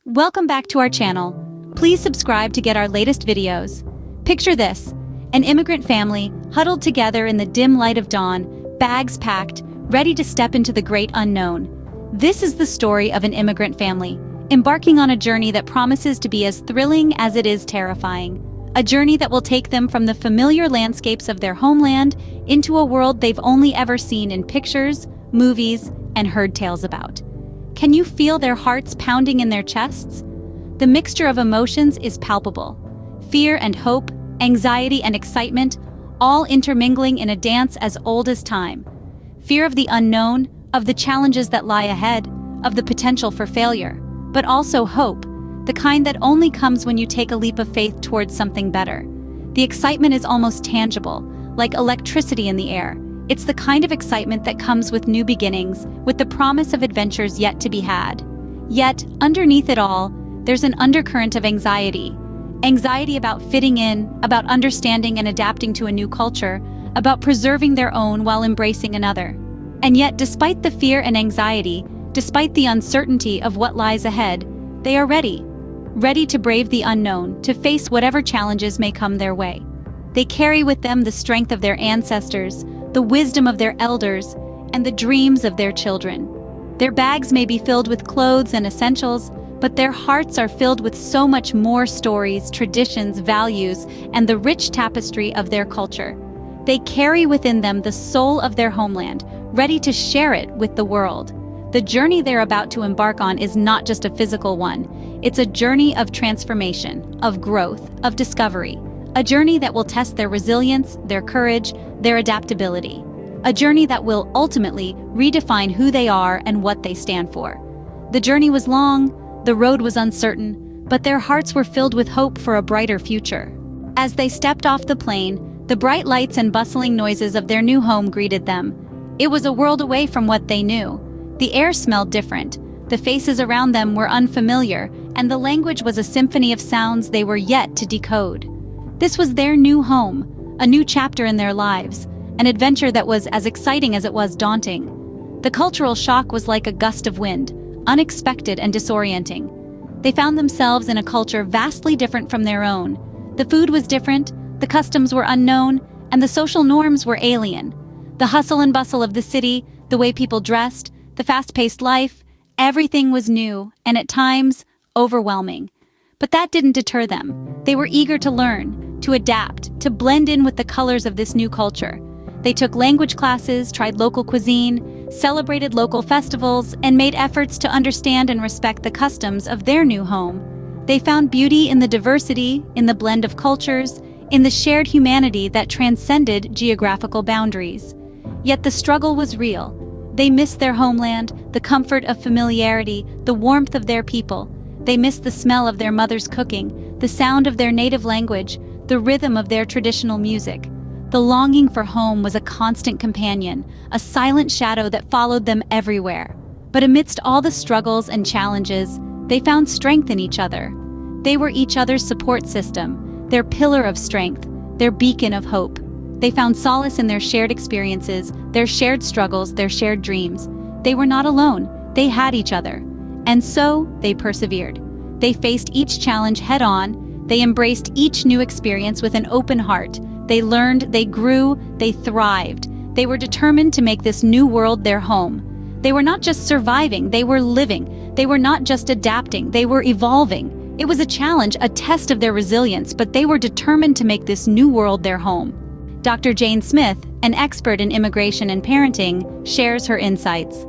Welcome back to our channel. Please subscribe to get our latest videos. Picture this, an immigrant family huddled together in the dim light of dawn, bags packed, ready to step into the great unknown. This is the story of an immigrant family, embarking on a journey that promises to be as thrilling as it is terrifying. A journey that will take them from the familiar landscapes of their homeland into a world they've only ever seen in pictures, movies, and heard tales about. Can you feel their hearts pounding in their chests? The mixture of emotions is palpable. Fear and hope, anxiety and excitement, all intermingling in a dance as old as time. Fear of the unknown, of the challenges that lie ahead, of the potential for failure, but also hope, the kind that only comes when you take a leap of faith towards something better. The excitement is almost tangible, like electricity in the air. It's the kind of excitement that comes with new beginnings, with the promise of adventures yet to be had. Yet, underneath it all, there's an undercurrent of anxiety. Anxiety about fitting in, about understanding and adapting to a new culture, about preserving their own while embracing another. And yet, despite the fear and anxiety, despite the uncertainty of what lies ahead, they are ready to brave the unknown, to face whatever challenges may come their way. They carry with them the strength of their ancestors, the wisdom of their elders, and the dreams of their children. Their bags may be filled with clothes and essentials, but their hearts are filled with so much more: stories, traditions, values, and the rich tapestry of their culture. They carry within them the soul of their homeland, ready to share it with the world. The journey they're about to embark on is not just a physical one. It's a journey of transformation, of growth, of discovery. A journey that will test their resilience, their courage, their adaptability. A journey that will ultimately redefine who they are and what they stand for. The journey was long, the road was uncertain, but their hearts were filled with hope for a brighter future. As they stepped off the plane, the bright lights and bustling noises of their new home greeted them. It was a world away from what they knew. The air smelled different, the faces around them were unfamiliar, and the language was a symphony of sounds they were yet to decode. This was their new home, a new chapter in their lives, an adventure that was as exciting as it was daunting. The cultural shock was like a gust of wind, unexpected and disorienting. They found themselves in a culture vastly different from their own. The food was different, the customs were unknown, and the social norms were alien. The hustle and bustle of the city, the way people dressed, the fast-paced life, everything was new, and at times, overwhelming. But that didn't deter them. They were eager to learn, to adapt, to blend in with the colors of this new culture. They took language classes, tried local cuisine, celebrated local festivals, and made efforts to understand and respect the customs of their new home. They found beauty in the diversity, in the blend of cultures, in the shared humanity that transcended geographical boundaries. Yet the struggle was real. They missed their homeland, the comfort of familiarity, the warmth of their people. They missed the smell of their mother's cooking, the sound of their native language, the rhythm of their traditional music. The longing for home was a constant companion, a silent shadow that followed them everywhere. But amidst all the struggles and challenges, they found strength in each other. They were each other's support system, their pillar of strength, their beacon of hope. They found solace in their shared experiences, their shared struggles, their shared dreams. They were not alone, they had each other. And so, they persevered. They faced each challenge head-on. They embraced each new experience with an open heart. They learned, they grew, they thrived. They were determined to make this new world their home. They were not just surviving, they were living. They were not just adapting, they were evolving. It was a challenge, a test of their resilience, but they were determined to make this new world their home. Dr. Jane Smith, an expert in immigration and parenting, shares her insights.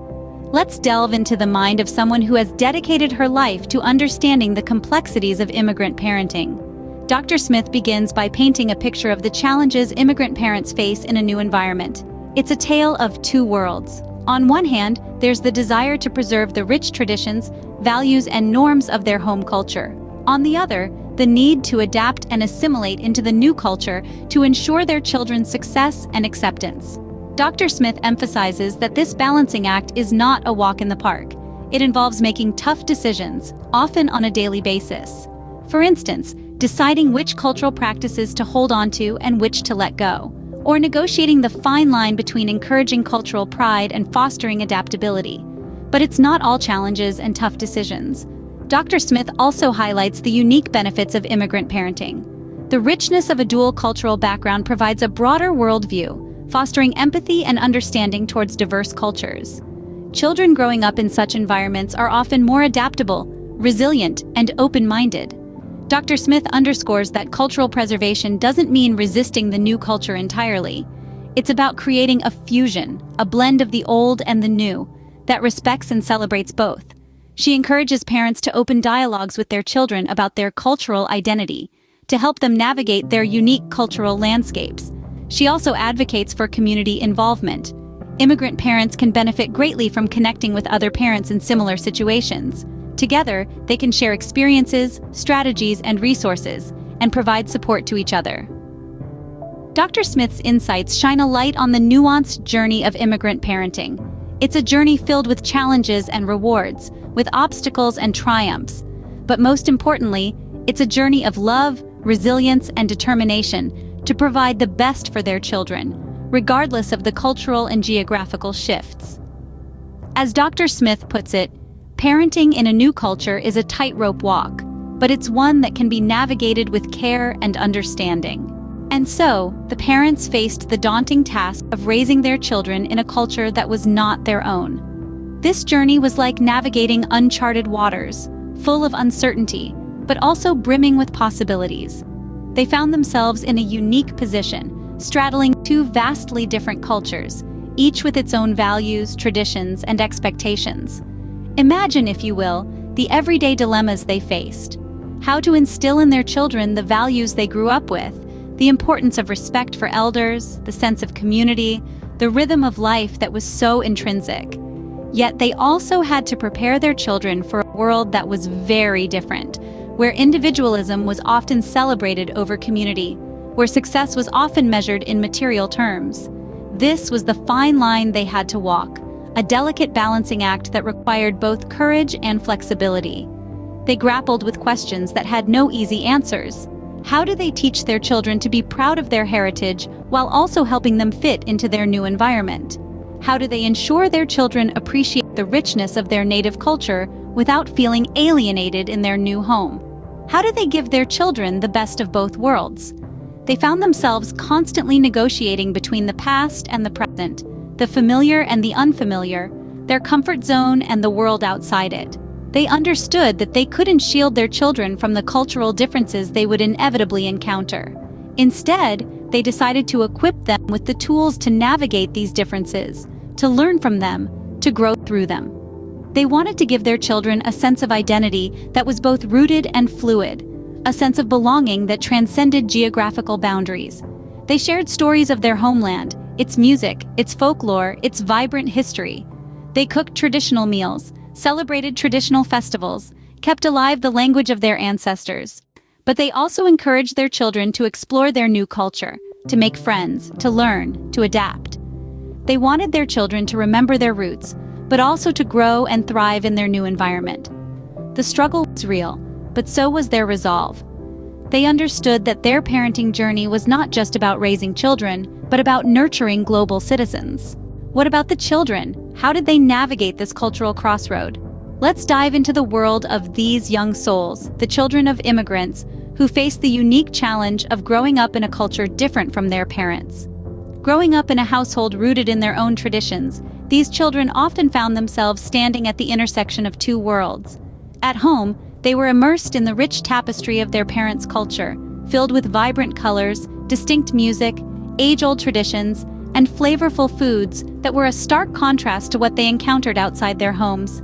Let's delve into the mind of someone who has dedicated her life to understanding the complexities of immigrant parenting. Dr. Smith begins by painting a picture of the challenges immigrant parents face in a new environment. It's a tale of two worlds. On one hand, there's the desire to preserve the rich traditions, values, and norms of their home culture. On the other, the need to adapt and assimilate into the new culture to ensure their children's success and acceptance. Dr. Smith emphasizes that this balancing act is not a walk in the park. It involves making tough decisions, often on a daily basis. For instance, deciding which cultural practices to hold on to and which to let go, or negotiating the fine line between encouraging cultural pride and fostering adaptability. But it's not all challenges and tough decisions. Dr. Smith also highlights the unique benefits of immigrant parenting. The richness of a dual cultural background provides a broader worldview, fostering empathy and understanding towards diverse cultures. Children growing up in such environments are often more adaptable, resilient, and open-minded. Dr. Smith underscores that cultural preservation doesn't mean resisting the new culture entirely. It's about creating a fusion, a blend of the old and the new, that respects and celebrates both. She encourages parents to open dialogues with their children about their cultural identity, to help them navigate their unique cultural landscapes. She also advocates for community involvement. Immigrant parents can benefit greatly from connecting with other parents in similar situations. Together, they can share experiences, strategies, and resources, and provide support to each other. Dr. Smith's insights shine a light on the nuanced journey of immigrant parenting. It's a journey filled with challenges and rewards, with obstacles and triumphs. But most importantly, it's a journey of love, resilience, and determination to provide the best for their children, regardless of the cultural and geographical shifts. As Dr. Smith puts it, parenting in a new culture is a tightrope walk, but it's one that can be navigated with care and understanding. And so, the parents faced the daunting task of raising their children in a culture that was not their own. This journey was like navigating uncharted waters, full of uncertainty, but also brimming with possibilities. They found themselves in a unique position, straddling two vastly different cultures, each with its own values, traditions, and expectations. Imagine, if you will, the everyday dilemmas they faced. How to instill in their children the values they grew up with, the importance of respect for elders, the sense of community, the rhythm of life that was so intrinsic. Yet they also had to prepare their children for a world that was very different, where individualism was often celebrated over community, where success was often measured in material terms. This was the fine line they had to walk, a delicate balancing act that required both courage and flexibility. They grappled with questions that had no easy answers. How do they teach their children to be proud of their heritage while also helping them fit into their new environment? How do they ensure their children appreciate the richness of their native culture without feeling alienated in their new home? How do they give their children the best of both worlds? They found themselves constantly negotiating between the past and the present, the familiar and the unfamiliar, their comfort zone and the world outside it. They understood that they couldn't shield their children from the cultural differences they would inevitably encounter. Instead, they decided to equip them with the tools to navigate these differences, to learn from them, to grow through them. They wanted to give their children a sense of identity that was both rooted and fluid, a sense of belonging that transcended geographical boundaries. They shared stories of their homeland, its music, its folklore, its vibrant history. They cooked traditional meals, celebrated traditional festivals, kept alive the language of their ancestors. But they also encouraged their children to explore their new culture, to make friends, to learn, to adapt. They wanted their children to remember their roots, but also to grow and thrive in their new environment. The struggle was real, but so was their resolve. They understood that their parenting journey was not just about raising children, but about nurturing global citizens. What about the children? How did they navigate this cultural crossroad? Let's dive into the world of these young souls, the children of immigrants, who face the unique challenge of growing up in a culture different from their parents. Growing up in a household rooted in their own traditions, these children often found themselves standing at the intersection of two worlds. At home, they were immersed in the rich tapestry of their parents' culture, filled with vibrant colors, distinct music, age-old traditions, and flavorful foods that were a stark contrast to what they encountered outside their homes.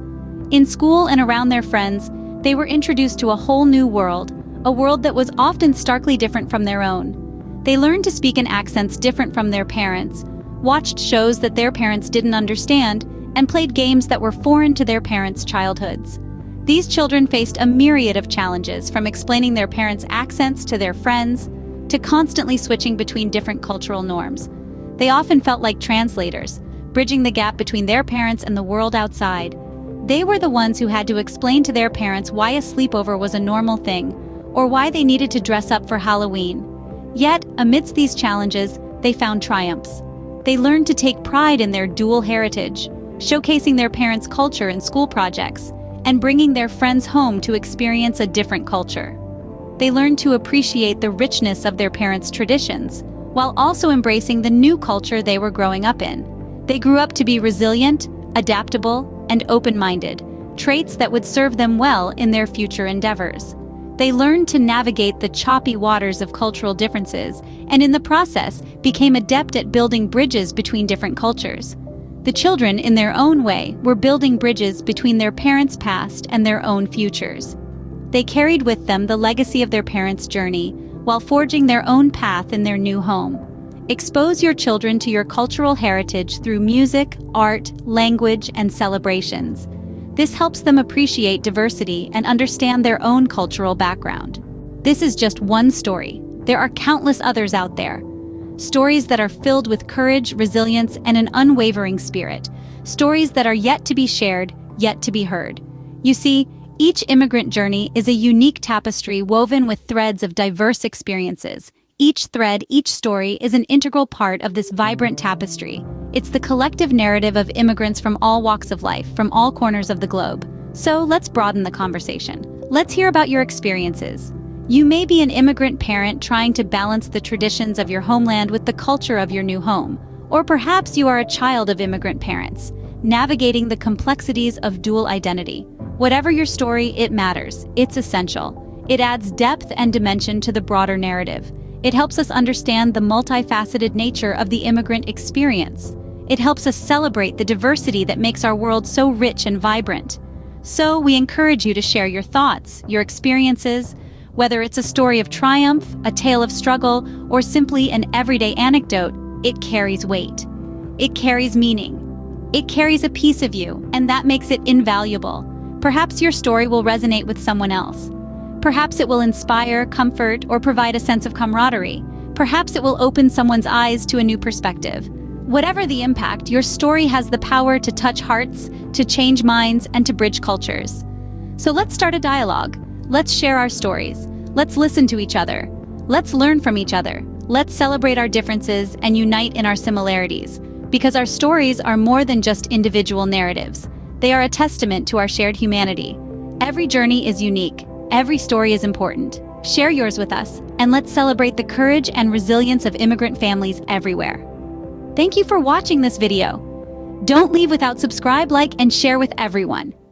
In school and around their friends, they were introduced to a whole new world, a world that was often starkly different from their own. They learned to speak in accents different from their parents, watched shows that their parents didn't understand, and played games that were foreign to their parents' childhoods. These children faced a myriad of challenges, from explaining their parents' accents to their friends, to constantly switching between different cultural norms. They often felt like translators, bridging the gap between their parents and the world outside. They were the ones who had to explain to their parents why a sleepover was a normal thing, or why they needed to dress up for Halloween. Yet, amidst these challenges, they found triumphs. They learned to take pride in their dual heritage, showcasing their parents' culture in school projects, and bringing their friends home to experience a different culture. They learned to appreciate the richness of their parents' traditions, while also embracing the new culture they were growing up in. They grew up to be resilient, adaptable, and open-minded, traits that would serve them well in their future endeavors. They learned to navigate the choppy waters of cultural differences, and in the process became adept at building bridges between different cultures. The children, in their own way, were building bridges between their parents' past and their own futures. They carried with them the legacy of their parents' journey, while forging their own path in their new home. Expose your children to your cultural heritage through music, art, language, and celebrations. This helps them appreciate diversity and understand their own cultural background. This is just one story. There are countless others out there. Stories that are filled with courage, resilience, and an unwavering spirit. Stories that are yet to be shared, yet to be heard. You see, each immigrant journey is a unique tapestry woven with threads of diverse experiences. Each thread, each story is an integral part of this vibrant tapestry. It's the collective narrative of immigrants from all walks of life, from all corners of the globe. So let's broaden the conversation. Let's hear about your experiences. You may be an immigrant parent trying to balance the traditions of your homeland with the culture of your new home. Or perhaps you are a child of immigrant parents, navigating the complexities of dual identity. Whatever your story, it matters. It's essential. It adds depth and dimension to the broader narrative. It helps us understand the multifaceted nature of the immigrant experience. It helps us celebrate the diversity that makes our world so rich and vibrant. So we encourage you to share your thoughts, your experiences, whether it's a story of triumph, a tale of struggle, or simply an everyday anecdote. It carries weight. It carries meaning. It carries a piece of you, and that makes it invaluable. Perhaps your story will resonate with someone else. Perhaps it will inspire, comfort, or provide a sense of camaraderie. Perhaps it will open someone's eyes to a new perspective. Whatever the impact, your story has the power to touch hearts, to change minds, and to bridge cultures. So let's start a dialogue. Let's share our stories. Let's listen to each other. Let's learn from each other. Let's celebrate our differences and unite in our similarities. Because our stories are more than just individual narratives. They are a testament to our shared humanity. Every journey is unique. Every story is important. Share yours with us, and let's celebrate the courage and resilience of immigrant families everywhere. Thank you for watching this video. Don't leave without subscribe, like, and share with everyone.